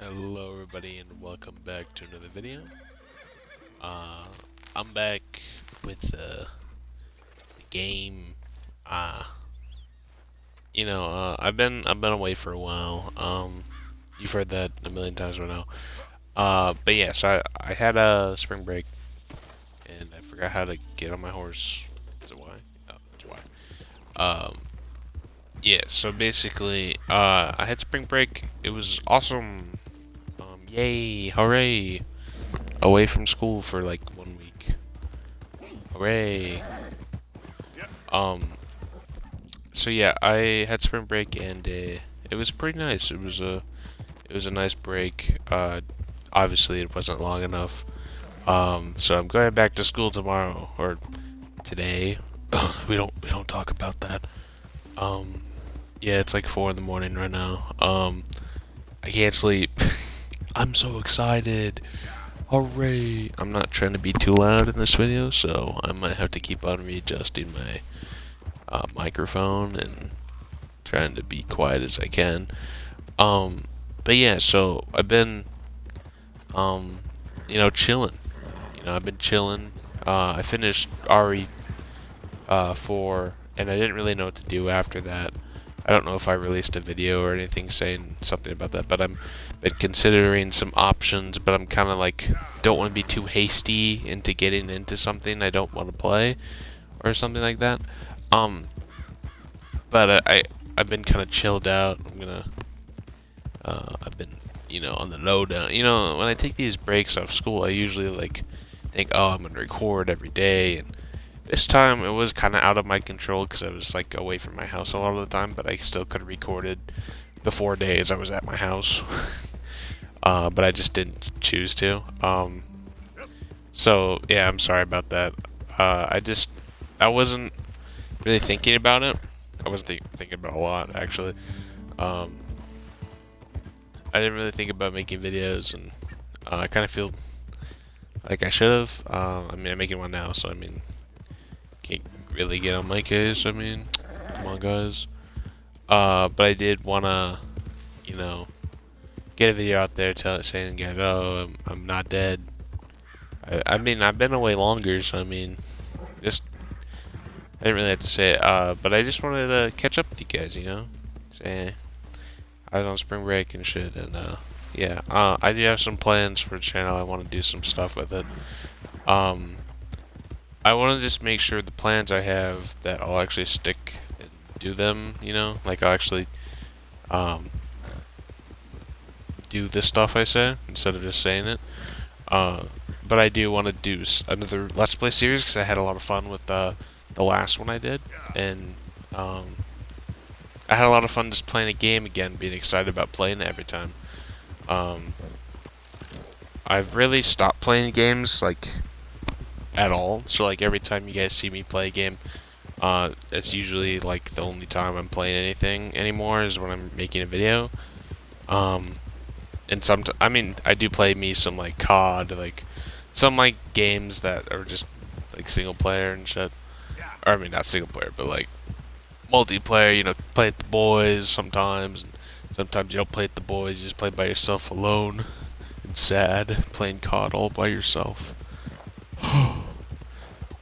Hello everybody and welcome back to another video. Uh, I'm back with the game. Uh, I've been away for a while. You've heard that a million times by now. But yeah, so I had a spring break and I forgot how to get on my horse. Is it why? Oh, it's why. Um, yeah. So basically, I had spring break. It was awesome. Yay! Hooray! Away from school for like 1 week. Hooray! Um, so yeah, I had spring break and it was pretty nice. It was a nice break. Obviously it wasn't long enough. So I'm going back to school tomorrow or today. We don't talk about that. Um, yeah, it's like 4 in the morning right now. I can't sleep. I'm so excited. Hooray! I'm not trying to be too loud in this video, so I might have to keep on readjusting my microphone and trying to be quiet as I can. Um, but yeah, so I've been, um, chilling. I've been chilling. I finished RE 4, and I didn't really know what to do after that. I don't know if I released a video or anything saying something about that, but I'm been considering some options, but I'm kind of like don't want to be too hasty into getting into something I don't want to play or something like that. Um, but I've been kind of chilled out. I've been, on the low down. When I take these breaks off school, I usually like think, oh, I'm gonna record every day, and this time it was kind of out of my control because I was like away from my house a lot of the time, but I still could have recorded the 4 days I was at my house. But I just didn't choose to. So yeah, I'm sorry about that. I wasn't really thinking about it. I was thinking about a lot actually. Um, I didn't really think about making videos, and I kind of feel like I should have. I mean, I'm making one now, so I mean, can't really get on my case. I mean, come on, guys. But I did wanna, you know, get a video out there saying, guys, oh, I'm not dead. I mean, I've been away longer, so I mean, just I didn't really have to say it. But I just wanted to catch up with you guys, Say I was on spring break and shit, and yeah. I do have some plans for the channel. I want to do some stuff with it. Um, I want to just make sure the plans I have that I'll actually stick and do them. Like I'll actually um do the stuff I say instead of just saying it. Uh, but I do want to do another Let's Play series because I had a lot of fun with the last one I did, and um, I had a lot of fun just playing a game again, being excited about playing it every time. Um, I've really stopped playing games like at all. So like every time you guys see me play a game, it's usually like the only time I'm playing anything anymore is when I'm making a video. Um, and I mean, I do play me some like COD, like some like games that are just like single player and shit. Or I mean, not single player, but like multiplayer. Play with the boys sometimes. And sometimes you don't play with the boys. You just play by yourself alone. It's sad playing COD all by yourself.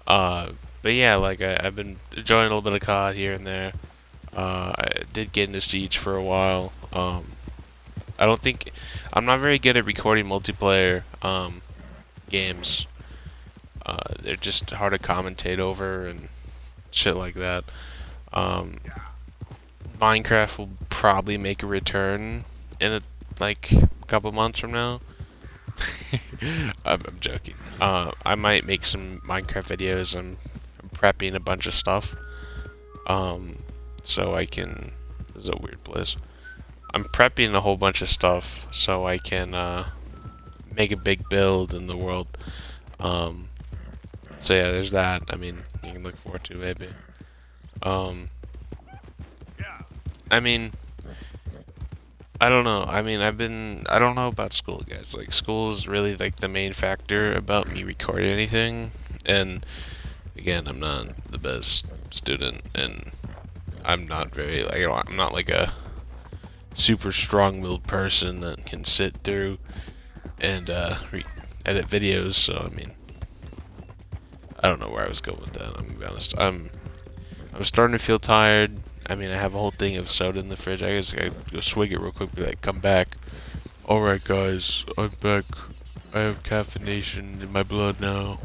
uh, but yeah, like I've been enjoying a little bit of COD here and there. I did get into Siege for a while. I don't think I'm not very good at recording multiplayer games. They're just hard to commentate over and shit like that. Um, Minecraft will probably make a return in like a couple months from now. I'm joking. I might make some Minecraft videos. I'm prepping a bunch of stuff. Um, so I can. This is a weird place. I'm prepping a whole bunch of stuff so I can make a big build in the world. Um, so yeah, there's that. I mean, you can look forward to maybe. Um, I mean, I don't know. I mean, I don't know about school, guys. Like, school is really like the main factor about me recording anything. And again, I'm not the best student, and I'm not very like I'm not like a super strong-willed person that can sit through and edit videos. So I mean, I don't know where I was going with that. I'm gonna be honest. I'm starting to feel tired. I mean, I have a whole thing of soda in the fridge. I guess I gotta go swig it real quick. Be like, come back. All right, guys, I'm back. I have caffeination in my blood now.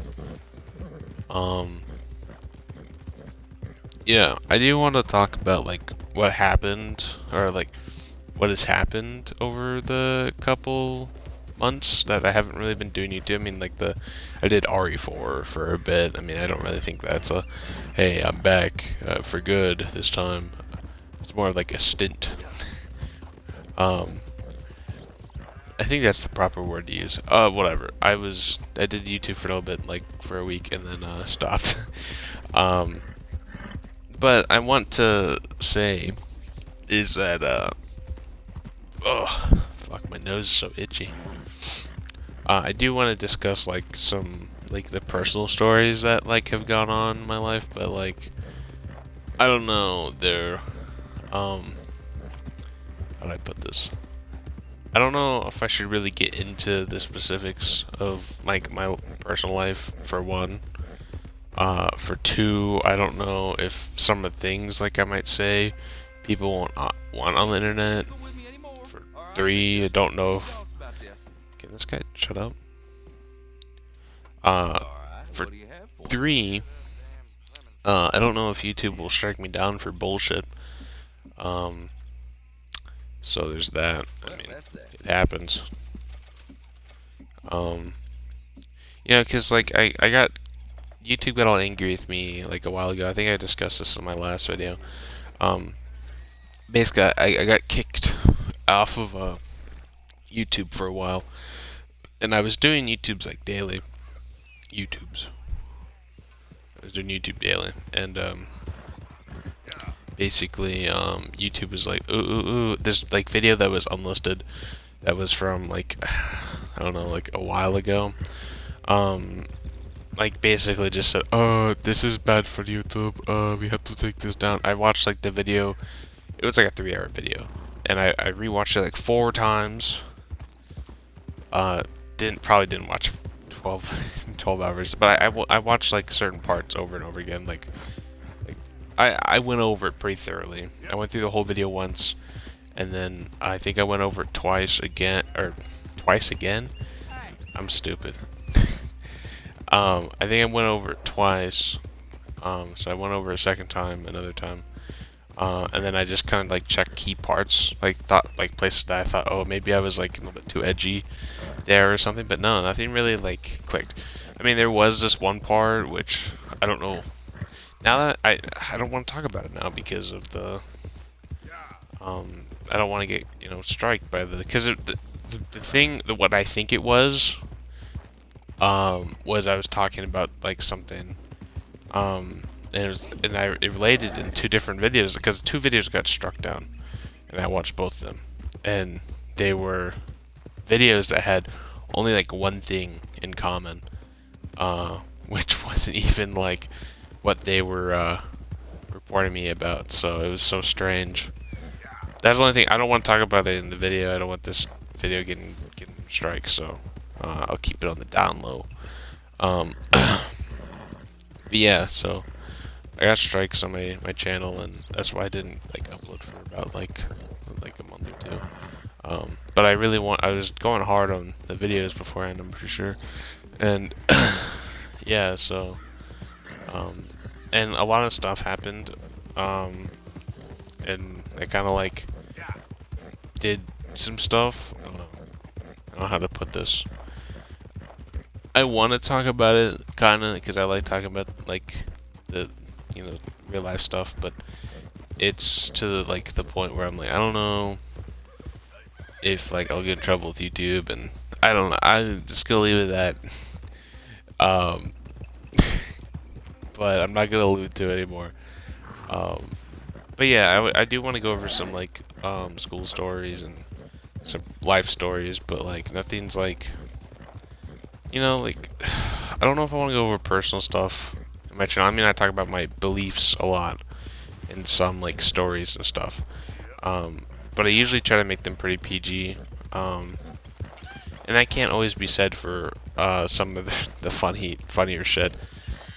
Um, yeah, I do want to talk about like what happened or like what has happened over the couple months that I haven't really been doing YouTube. I mean, like I did RE4 for a bit. I mean, I don't really think that's a, hey, I'm back for good this time. It's more like a stint. Um, I think that's the proper word to use. Whatever. I did YouTube for a little bit, like for a week, and then stopped. um, but I want to say is that oh, fuck, my nose is so itchy. I do want to discuss like some like the personal stories that like have gone on in my life, but like I don't know, they're how do I put this? I don't know if I should really get into the specifics of like my personal life for one. For two, I don't know if some of the things like I might say people want on the internet. For three, I don't know if can this guy shut up? For three, I don't know if YouTube will strike me down for bullshit. Um, so there's that. I mean, it happens. Um, cause like I got YouTube got all angry with me like a while ago. I think I discussed this in my last video. Um, basically, I got kicked off of YouTube for a while, and I was doing YouTubes like daily. YouTubes. I was doing YouTube daily, and basically, YouTube was like, ooh, this like video that was unlisted, that was from like, I don't know, like a while ago. Like basically just said, this is bad for YouTube. We have to take this down. I watched like the video. It was like a 3-hour video, and I rewatched it like 4 times. Didn't watch 12 hours, but I watched like certain parts over and over again. Like I went over it pretty thoroughly. I went through the whole video once, and then I think I went over it twice again. I'm stupid. I think I went over it twice. So I went over a second time, another time. And then I just kind of like checked key parts, like places that I thought, oh, maybe I was like a little bit too edgy there or something. But no, nothing really like clicked. I mean, there was this one part which I don't know. Now that I don't want to talk about it now because of the I don't want to get striked by because the thing what I think it was I was talking about like something and it related in 2 different videos because 2 videos got struck down, and I watched both of them, and they were videos that had only like one thing in common, which wasn't even like what they were reporting me about. So it was so strange. That's the only thing. I don't want to talk about it in the video. I don't want this video getting strikes, so I'll keep it on the down low. But yeah, so I got strikes on my channel, and that's why I didn't like upload for about like a month or 2. But I was going hard on the videos beforehand, I'm pretty sure, and yeah, so and a lot of stuff happened, and I kind of like did some stuff. I don't know how to put this. I want to talk about it kind of because I like talking about like the real life stuff, but it's to like the point where I'm like, I don't know if like I'll get in trouble with YouTube, and I don't know. I'm just gonna leave it at that. But I'm not gonna allude to it anymore. But yeah, I do want to go over some like school stories and some life stories, but like nothing's like like I don't know if I want to go over personal stuff in my channel. I mean, I talk about my beliefs a lot in some like stories and stuff. but I usually try to make them pretty PG. And that can't always be said for some of the funnier shit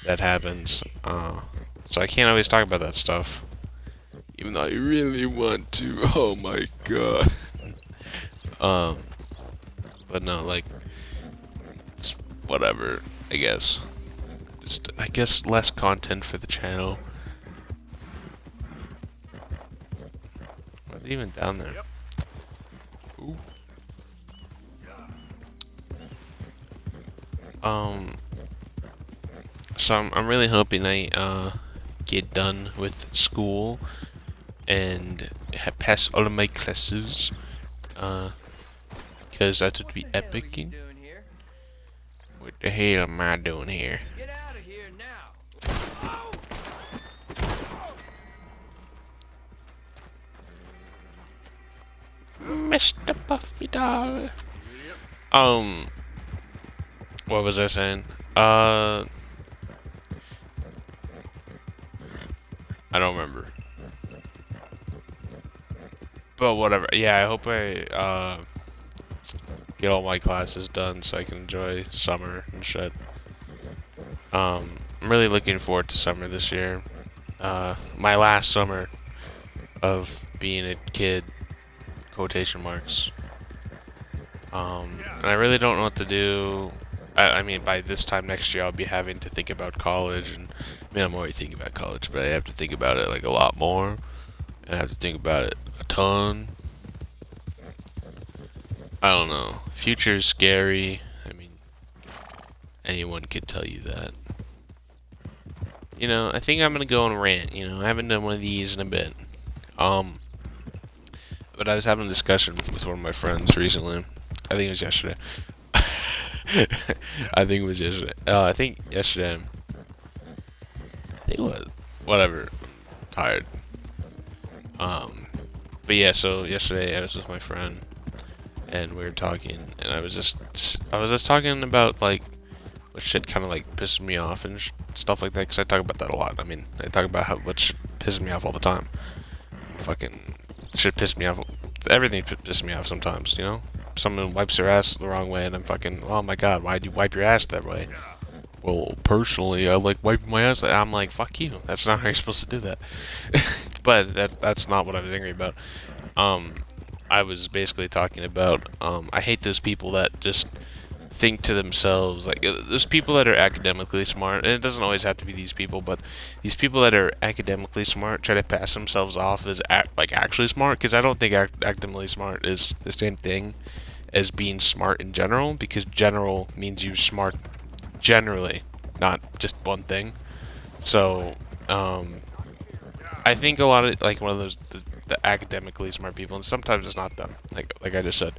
that happens. So I can't always talk about that stuff, even though I really want to. Oh my god. Um, but no, like, it's whatever. I guess. Just, I guess, less content for the channel. What's even down there? Ooh. So I'm really hoping I get done with school and pass all of my classes, because that would be epic. What the hell am I doing here? Get out of here now. Mr. Buffy Dog. What was I saying? I don't remember. But whatever. Yeah, I hope I get all my classes done so I can enjoy summer and shit. I'm really looking forward to summer this year. My last summer of being a kid, quotation marks. And I really don't know what to do. I mean, by this time next year, I'll be having to think about college, and I mean, I'm already thinking about college, but I have to think about it like a lot more, and I have to think about it a ton. I don't know. Future's scary. I mean, anyone could tell you that. You know, I think I'm gonna go on a rant. You know, I haven't done one of these in a bit. But I was having a discussion with one of my friends recently. I think it was yesterday. I think it was yesterday. I think yesterday. I think it was. Whatever. I'm tired. But yeah, so yesterday I was with my friend, and we were talking, and I was just talking about like what shit kind of like pisses me off and stuff like that, because I talk about that a lot. I mean, I talk about how what shit pisses me off all the time. Fucking shit pisses me off. Everything pisses me off sometimes, you know? Someone wipes their ass the wrong way, and I'm fucking, oh my god, why'd you wipe your ass that way? Well, personally, I like wiping my ass. I'm like, fuck you. That's not how you're supposed to do that. But that's not what I was angry about. I was basically talking about, I hate those people that just think to themselves, like, there's people that are academically smart, and it doesn't always have to be these people, but these people that are academically smart try to pass themselves off as actually smart, because I don't think academically smart is the same thing as being smart in general, because general means you're smart generally, not just one thing. So I think a lot of like one of those the academically smart people, and sometimes it's not them, like I just said,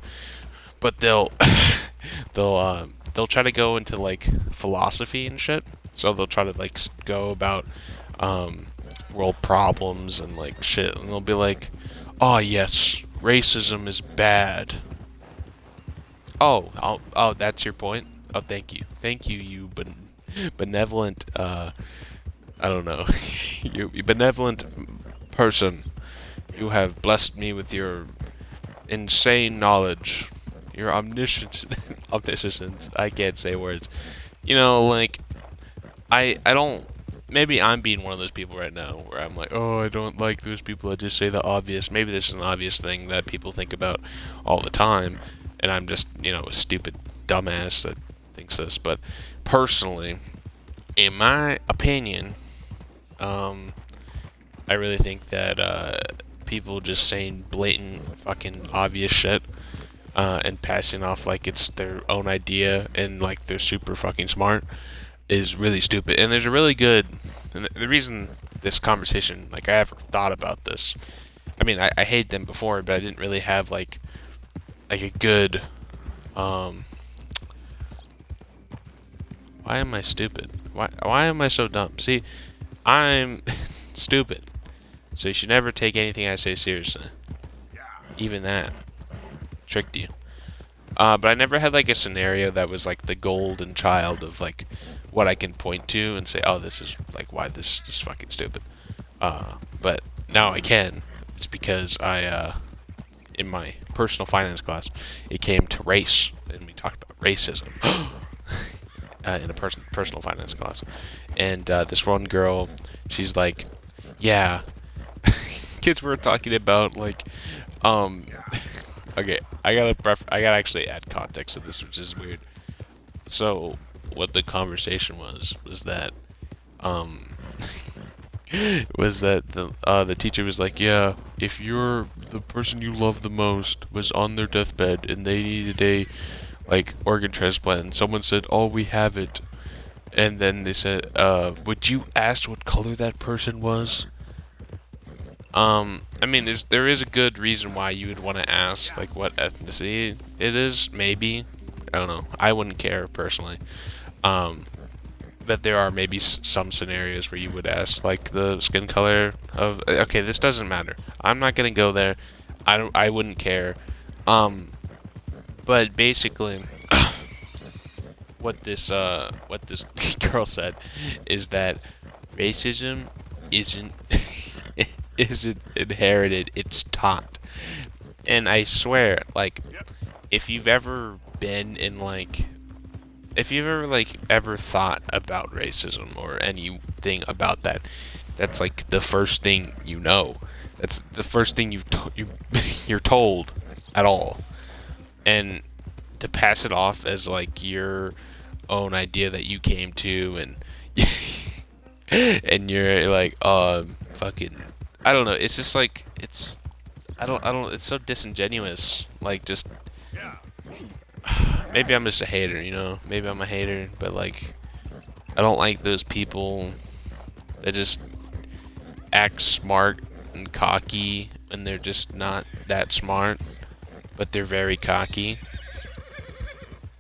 but they'll they'll try to go into like philosophy and shit. So they'll try to like go about world problems and like shit, and they'll be like, "Oh yes, racism is bad." Oh, that's your point. Oh, thank you, you benevolent. I don't know, you benevolent person. You have blessed me with your insane knowledge. Your omniscience. Omniscience. I can't say words. You know, like, I don't. Maybe I'm being one of those people right now where I'm like, oh, I don't like those people that just say the obvious. Maybe this is an obvious thing that people think about all the time, and I'm just, you know, a stupid dumbass that thinks this. But personally, in my opinion, I really think that people just saying blatant fucking obvious shit and passing off like it's their own idea and like they're super fucking smart is really stupid. And there's a really good, and the reason this conversation, like I ever thought about this, I mean, I hated them before, but I didn't really have like a good, why am I stupid? Why am I so dumb? See, I'm stupid. So you should never take anything I say seriously. Even that tricked you. But I never had like a scenario that was like the golden child of like what I can point to and say, oh, this is like why this is fucking stupid. But now I can. It's because I in my personal finance class, it came to race, and we talked about racism in a personal finance class. And this one girl, she's like, yeah, kids were talking about like, um, okay, I gotta actually add context to this, which is weird. So, what the conversation was that, um, the teacher was like, yeah, if the person you love the most was on their deathbed and they needed a like organ transplant, and someone said, oh, we have it, and then they said, would you ask what color that person was? I mean, there is a good reason why you would want to ask like what ethnicity it is. Maybe, I don't know. I wouldn't care personally. Um, but there are maybe some scenarios where you would ask like the skin color of. Okay, this doesn't matter. I'm not gonna go there. I wouldn't care. But basically, what this girl said is that racism isn't isn't inherited, it's taught. And I swear, like, if you've ever been in like if you've ever like ever thought about racism or anything about that, that's like the first thing you know. That's the first thing you're told at all. And to pass it off as like your own idea that you came to, and and you're like, fucking, I don't know. It's just like I don't. It's so disingenuous. Like, just maybe I'm just a hater, you know. Maybe I'm a hater, but like, I don't like those people that just act smart and cocky when they're just not that smart, but they're very cocky.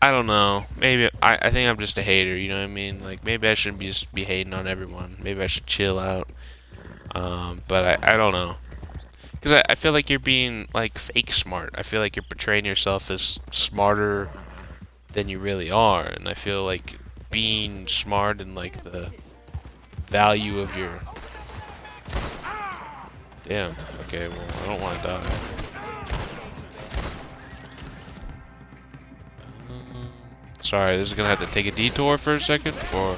I don't know. Maybe I think I'm just a hater. You know what I mean? Like, maybe I shouldn't just be hating on everyone. Maybe I should chill out. But I don't know. Because I feel like you're being, like, fake smart. I feel like you're portraying yourself as smarter than you really are. And I feel like being smart and, like, the value of your... Damn. Okay, well, I don't want to die. Sorry, this is going to have to take a detour for a second, or...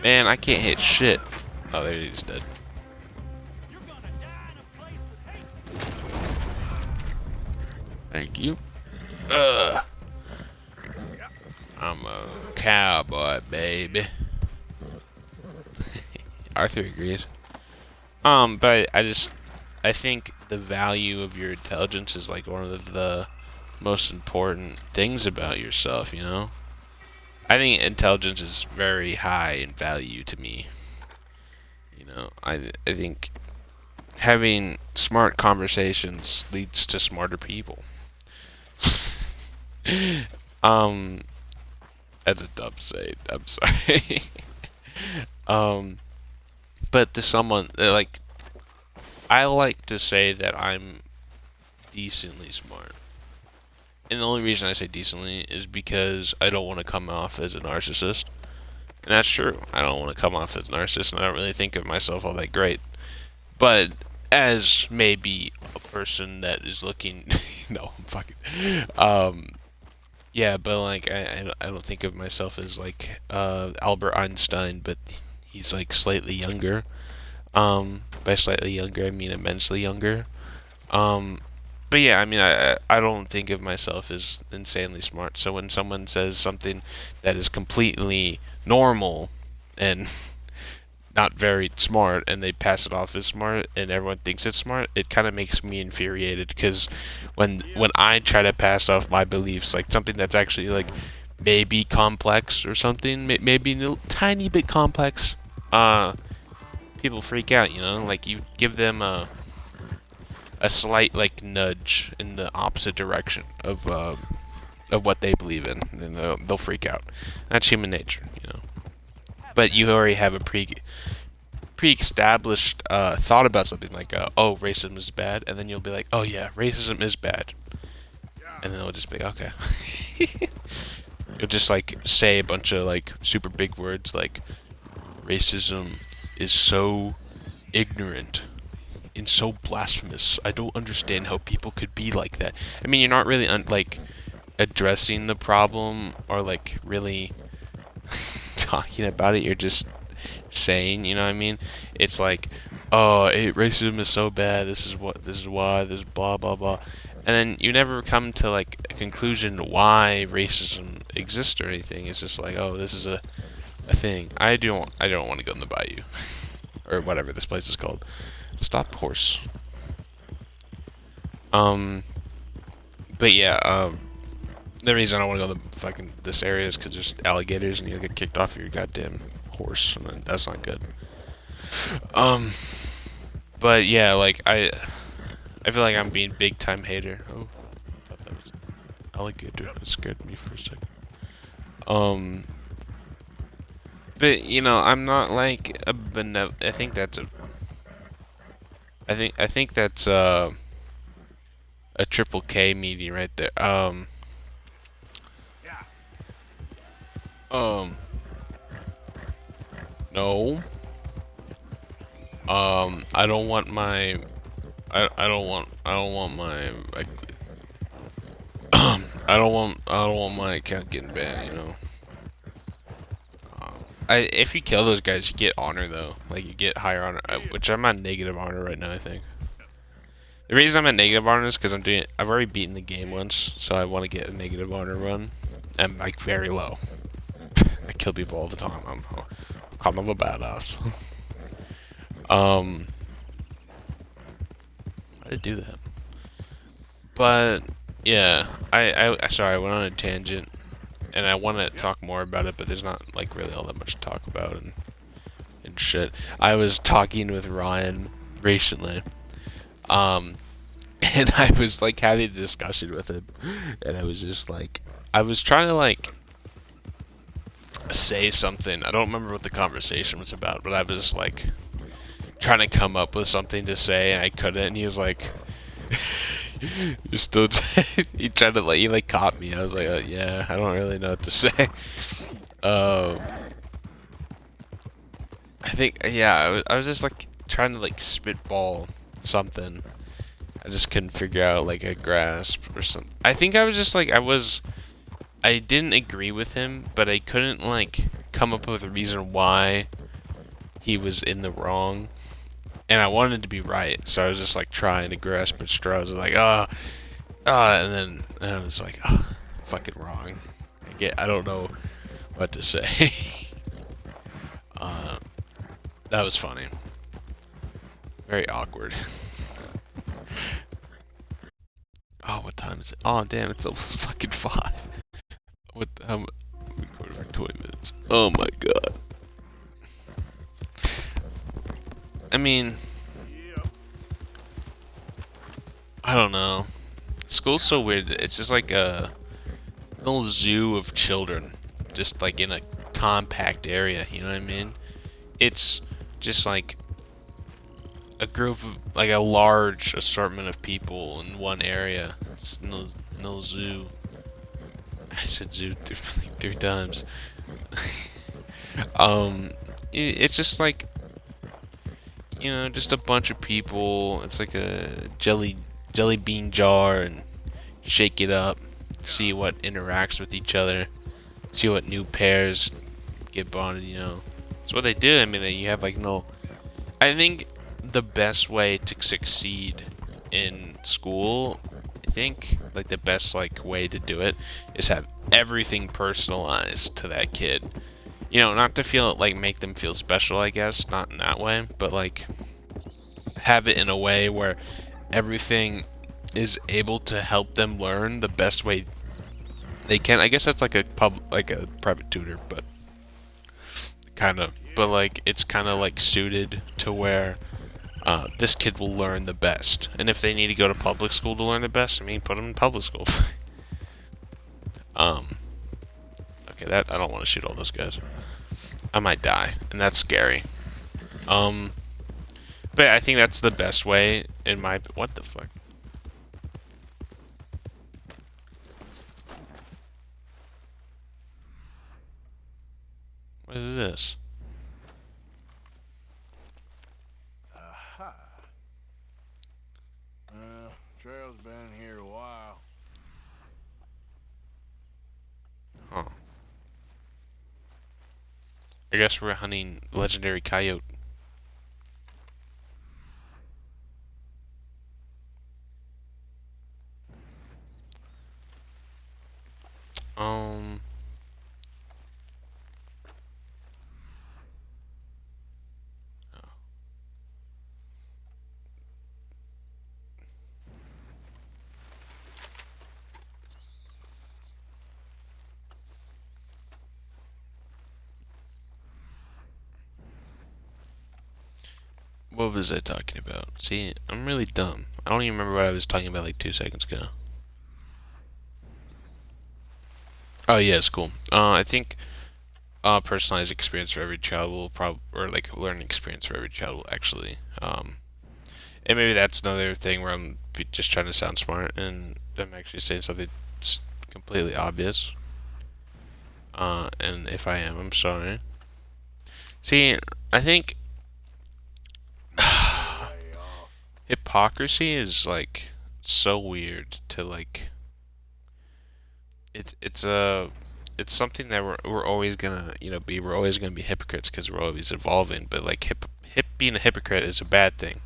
Man, I can't hit shit. Oh, there he's dead. Thank you. Ugh. I'm a cowboy, baby. Arthur agrees. But I think the value of your intelligence is like one of the most important things about yourself, you know? I think intelligence is very high in value to me. You know, I think having smart conversations leads to smarter people. um, that's a dumb say. I'm sorry. But to someone like, I like to say that I'm decently smart. And the only reason I say decently is because I don't want to come off as a narcissist. And that's true. I don't want to come off as a narcissist, and I don't really think of myself all that great. But as maybe a person that is looking... no, I'm fucking... yeah, but like, I don't think of myself as like Albert Einstein, but he's like slightly younger. By slightly younger, I mean immensely younger. But yeah, I mean, I don't think of myself as insanely smart. So when someone says something that is completely normal and not very smart, and they pass it off as smart, and everyone thinks it's smart, it kind of makes me infuriated. Because when I try to pass off my beliefs, like something that's actually like maybe complex or something, maybe a tiny bit complex, people freak out. You know, like you give them a slight like nudge in the opposite direction of what they believe in, and they'll freak out. That's human nature, you know. but you already have a pre-established thought about something like, oh, racism is bad, and then you'll be like, oh yeah, racism is bad, and then they'll just be like, okay. You'll just like say a bunch of like super big words like racism is so ignorant and so blasphemous. I don't understand how people could be like that. I mean, you're not really like addressing the problem or like really talking about it. You're just saying, you know what I mean? It's like, oh, racism is so bad. This is why. This is blah blah blah. And then you never come to like a conclusion why racism exists or anything. It's just like, oh, this is a thing. I don't want to go in the bayou or whatever this place is called. Stop horse. But yeah, the reason I don't want to go to fucking this area is because there's alligators and you'll get kicked off your goddamn horse, and that's not good. But yeah, like I feel like I'm being big time hater. Oh, I thought that was an alligator. It scared me for a second. But you know, I'm not like a I think that's a. I think that's a Triple K meeting right there. No. I don't want my. I don't want my. Like, I don't want my account getting banned. You know. If you kill those guys, you get honor though. Like you get higher honor, which I'm on negative honor right now. I think. The reason I'm at negative honor is because I've already beaten the game once, so I want to get a negative honor run. I'm like very low. I kill people all the time. I'm kind of a badass. I did do that. But yeah, sorry, I went on a tangent, and I want to talk more about it, but there's not like really all that much to talk about and shit. I was talking with Ryan recently, and I was like having a discussion with him, and I was just like, I was trying to like say something. I don't remember what the conversation was about, but I was like trying to come up with something to say, and I couldn't. And he was like, "You're still." He tried to like, he like caught me. I was like, "Yeah, I don't really know what to say." I think, yeah, I was just like trying to like spitball something. I just couldn't figure out like a grasp or something. I think I was just like, I didn't agree with him, but I couldn't like come up with a reason why he was in the wrong. And I wanted to be right, so I was just like trying to grasp at straws. I was like, and then I was like, fucking wrong. I don't know what to say. That was funny. Very awkward. Oh, what time is it? Oh, damn, it's almost fucking 5. What? How? We recorded for 20 minutes. Oh my god. I mean, I don't know. School's so weird. It's just like a little zoo of children, just like in a compact area. You know what I mean? It's just like a group of like a large assortment of people in one area. It's no zoo. I said zoo three times. It's just like, you know, just a bunch of people. It's like a jelly bean jar, and shake it up, see what interacts with each other, see what new pairs get bonded. You know, that's what they do. I mean, you have like no. I think the best way to succeed in school, I think, like the best like way to do it is have everything personalized to that kid. You know, not to feel like make them feel special, I guess, not in that way, but like have it in a way where everything is able to help them learn the best way they can. I guess that's like a private tutor, but kind of, but like it's kind of like suited to where this kid will learn the best. And if they need to go to public school to learn the best, I mean, put them in public school. Okay, that I don't want to shoot all those guys. I might die, and that's scary. Um, but I think that's the best way in my. What the fuck? What is this? Aha. Trail's been here a while. Huh. I guess we're hunting legendary coyote. Um. What was I talking about? See, I'm really dumb. I don't even remember what I was talking about like 2 seconds ago. Oh yeah, it's cool. I think personalized experience for every child will or like learning experience for every child will actually. And maybe that's another thing where I'm just trying to sound smart and I'm actually saying something completely obvious. And if I am, I'm sorry. See, I think Way off. hypocrisy is like so weird to like. It's something that we're always gonna be we're always gonna be hypocrites because we're always evolving. But like being a hypocrite is a bad thing.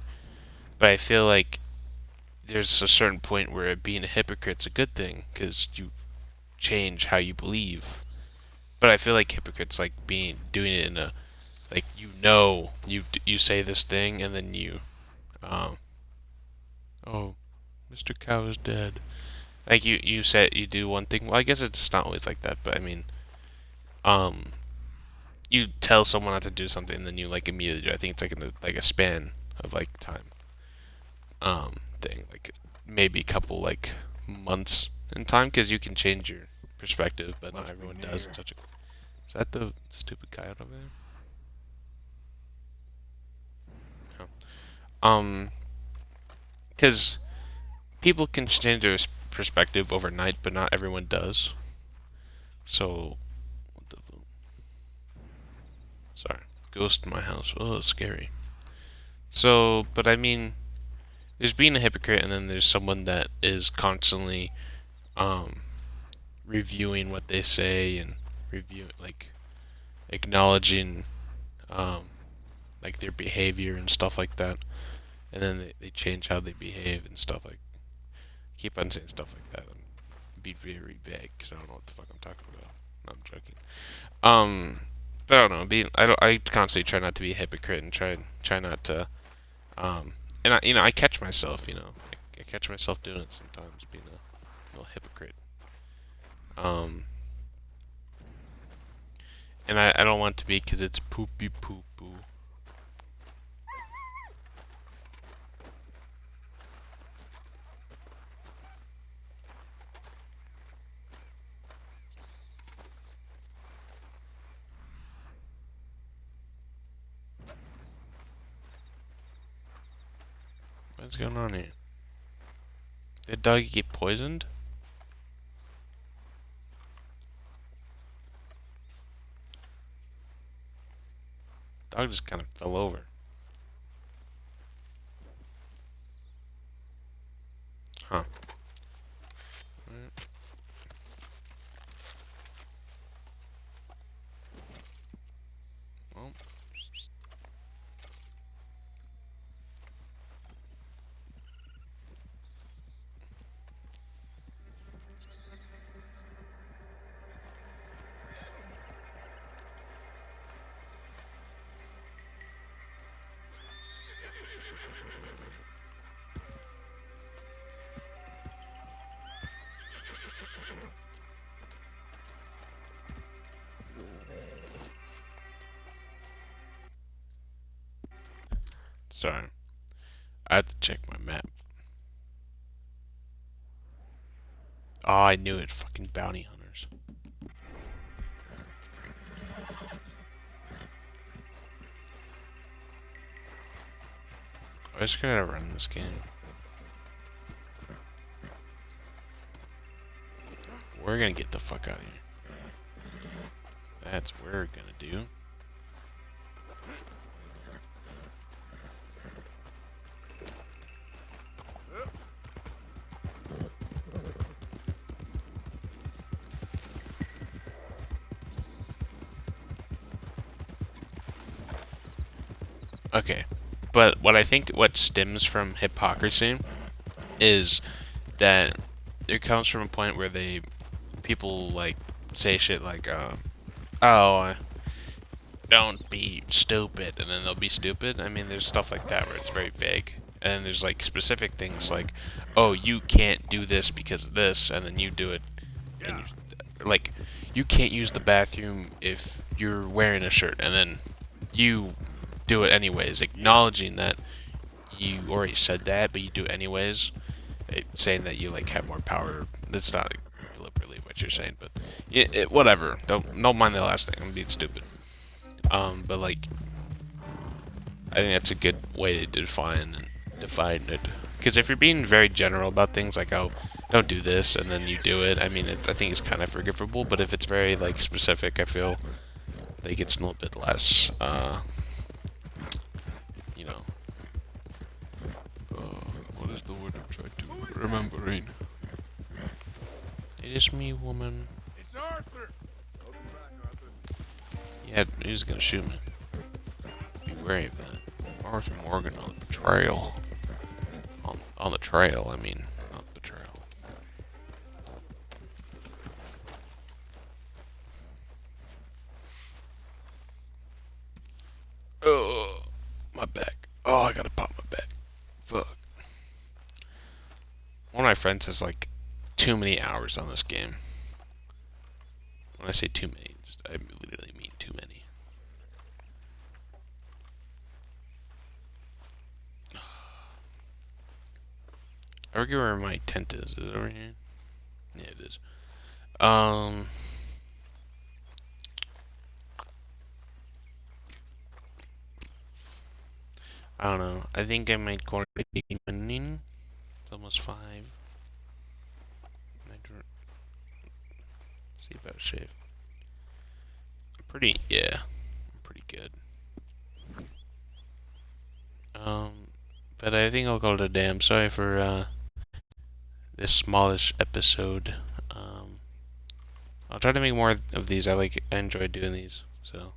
But I feel like there's a certain point where being a hypocrite's a good thing because you change how you believe. But I feel like hypocrites like doing it in a like you say this thing and then you um oh Mr. Cow is dead. Like you said you do one thing. Well, I guess it's not always like that, but I mean um you tell someone not to do something and then you like immediately do. I think it's like like a span of like time thing like maybe a couple like months in time because you can change your perspective, but not Must be everyone does in near. such a. Is that the stupid coyote over there? Oh. Because people can change their perspective overnight, but not everyone does. So, sorry, ghost in my house. Oh, it's scary. So, but I mean, there's being a hypocrite, and then there's someone that is constantly um, reviewing what they say and like acknowledging um, like their behavior and stuff like that, and then they change how they behave and stuff like. Keep on saying stuff like that and be very vague because I don't know what the fuck I'm talking about. No, I'm joking. But I don't know. I constantly try not to be a hypocrite and try not to um, and I catch myself. I catch myself doing it sometimes, being a little hypocrite. Um, and I don't want to be because it's poopy poo poo. What's going on here? Did doggy get poisoned? Dog just kind of fell over. Huh. Well, sorry. I have to check my map. Oh, I knew it. Fucking bounty hunters. I just gotta run this game. We're gonna get the fuck out of here. That's what we're gonna do. Okay, but what I think what stems from hypocrisy is that it comes from a point where people like say shit like, oh, don't be stupid, and then they'll be stupid. I mean, there's stuff like that where it's very vague, and there's like specific things like, oh, you can't do this because of this, and then you do it, and like, you can't use the bathroom if you're wearing a shirt, and then you do it anyways, acknowledging that you already said that, but you do it anyways, saying that you like have more power. That's not deliberately what you're saying, but whatever. Don't mind the last thing. I'm being stupid. But like, I think that's a good way to define it. Because if you're being very general about things like, oh, don't do this, and then you do it, I mean, I think it's kind of forgivable. But if it's very like specific, I feel like it's a little bit less, you know. What is the word I'm trying to remembering? It is me, woman. It's Arthur. Welcome back, Arthur. Yeah, he's gonna shoot me. Be wary of that. Arthur Morgan on the trail. On the trail, I mean, not the trail. Oh, my back. Oh, I gotta pop my back. Fuck. One of my friends has like too many hours on this game. When I say too many, I literally mean too many. I forget where my tent is. Is it over here? Yeah, it is. I don't know. I think I might call it evening. It's almost 5. See about a shave. Yeah, I'm pretty good. But I think I'll call it a day. I'm sorry for this smallish episode. I'll try to make more of these. I enjoy doing these. So.